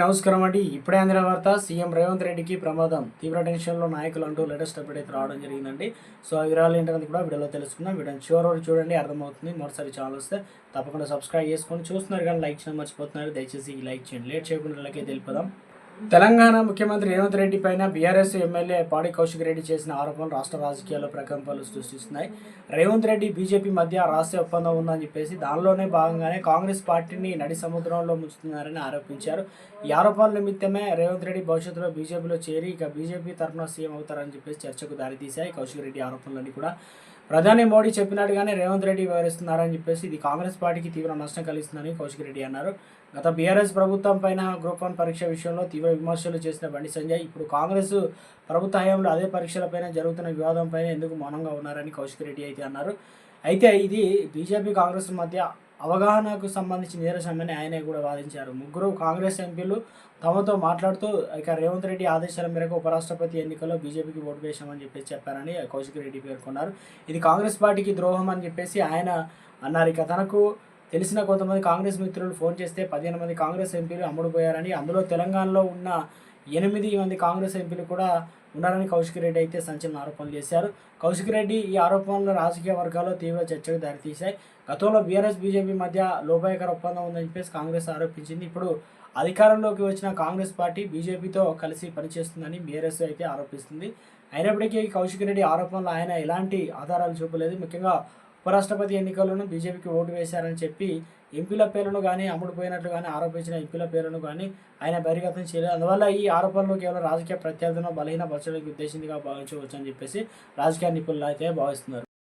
నమస్కారం అండి. ఇప్పుడే అందిన వార్త, సీఎం రేవంత్ రెడ్డికి ప్రమాదం, తీవ్ర టెన్షన్లో నాయకులు అంటూ లేటెస్ట్ అప్డేట్ అయితే రావడం జరిగిందండి. సో ఆ వివరాలు ఏంటనేది కూడా వీడియోలో తెలుసుకుందాం. వీడియోని చివరి వరకు చూడండి, అర్థమవుతుంది. మొదటిసారి ఛానల్ వస్తే తప్పకుండా సబ్స్క్రైబ్ చేసుకొని చూస్తున్నారు కానీ లైక్ చేయడం మర్చిపోతున్నారు. దయచేసి లైక్ చేయండి. లేట్ చేయకుండా ఇలాగే తెలిపదాం. తెలంగాణ ముఖ్యమంత్రి రేవంత్ రెడ్డి పైన బీఆర్ఎస్ ఎమ్మెల్యే పాడి కౌశిక్ రెడ్డి చేసిన ఆరోపణలు రాష్ట్ర రాజకీయాల్లో ప్రకంపనలు సృష్టిస్తున్నాయి. రేవంత్ రెడ్డి బీజేపీ మధ్య రహస్య ఒప్పందం ఉందని చెప్పేసి దానిలోనే భాగంగానే కాంగ్రెస్ పార్టీని నడి సముద్రంలో ముంచుతున్నారని ఆరోపించారు. ఈ ఆరోపణల నిమిత్తమే రేవంత్ రెడ్డి భవిష్యత్తులో బీజేపీలో చేరి ఇక బీజేపీ తరఫున సీఎం అవుతారని చెప్పేసి చర్చకు దారితీశాయి. కౌశిక్ రెడ్డి ఆరోపణలన్నీ కూడా ప్రధాని మోడీ చెప్పినట్టుగానే రేవంత్ రెడ్డి వివరిస్తున్నారని చెప్పేసి ఇది కాంగ్రెస్ పార్టీకి తీవ్ర నష్టం కలిగిస్తుందని కౌశిక్ రెడ్డి అన్నారు. గత బీఆర్ఎస్ ప్రభుత్వం పైన గ్రూప్ 1 పరీక్ష విషయంలో తీవ్ర విమర్శలు చేసిన బండి సంజయ్ ఇప్పుడు కాంగ్రెస్ ప్రభుత్వ హయాంలో అదే పరీక్షలపైన జరుగుతున్న వివాదంపైన ఎందుకు మౌనంగా ఉన్నారని కౌశిక్ రెడ్డి అయితే అన్నారు. అయితే ఇది బీజేపీ కాంగ్రెస్ మధ్య అవగాహనకు సంబంధించిన నిదర్శనమని ఆయనే కూడా వాదించారు. ముగ్గురు కాంగ్రెస్ ఎంపీలు తమతో మాట్లాడుతూ ఇక రేవంత్ రెడ్డి ఆదేశాల మేరకు ఉపరాష్ట్రపతి ఎన్నికల్లో బీజేపీకి ఓటు వేశామని చెప్పేసి చెప్పారని కౌశిక్ రెడ్డి పేర్కొన్నారు. ఇది కాంగ్రెస్ పార్టీకి ద్రోహం అని చెప్పేసి ఆయన అన్నారు. ఇక తనకు తెలిసిన కొంతమంది కాంగ్రెస్ మిత్రులు ఫోన్ చేస్తే 15 మంది కాంగ్రెస్ ఎంపీలు అమ్ముడుపోయారని, అందులో తెలంగాణలో ఉన్న 8 మంది కాంగ్రెస్ ఎంపీలు కూడా ఉన్నారని కౌశిక్ రెడ్డి అయితే సంచలన ఆరోపణలు చేశారు. కౌశిక్ రెడ్డి ఈ ఆరోపణలు రాజకీయ వర్గాల్లో తీవ్ర చర్చకు దారితీశాయి. గతంలో బీఆర్ఎస్ బీజేపీ మధ్య లోపాయకర ఒప్పందం ఉందని చెప్పేసి కాంగ్రెస్ ఆరోపించింది. ఇప్పుడు అధికారంలోకి వచ్చిన కాంగ్రెస్ పార్టీ బీజేపీతో కలిసి పనిచేస్తుందని బీఆర్ఎస్ అయితే ఆరోపిస్తుంది. అయినప్పటికీ కౌశిక్ రెడ్డి ఆరోపణలు ఆయన ఎలాంటి ఆధారాలు చూపలేదు. ముఖ్యంగా ఉపరాష్ట్రపతి ఎన్నికల్లోనూ బీజేపీకి ఓటు వేశారని చెప్పి ఎంపీల పేర్లను కానీ అమ్ముడుపోయినట్లు కానీ ఆరోపించిన ఎంపీల పేర్లను కానీ ఆయన బహిర్గతం చేయలేదు. అందువల్ల ఈ ఆరోపణలు కేవలం రాజకీయ ప్రత్యర్థులను బలహీనపరచడానికి ఉద్దేశించిగా భావించవచ్చు అని చెప్పేసి రాజకీయ నిపుణులు అయితే భావిస్తున్నారు.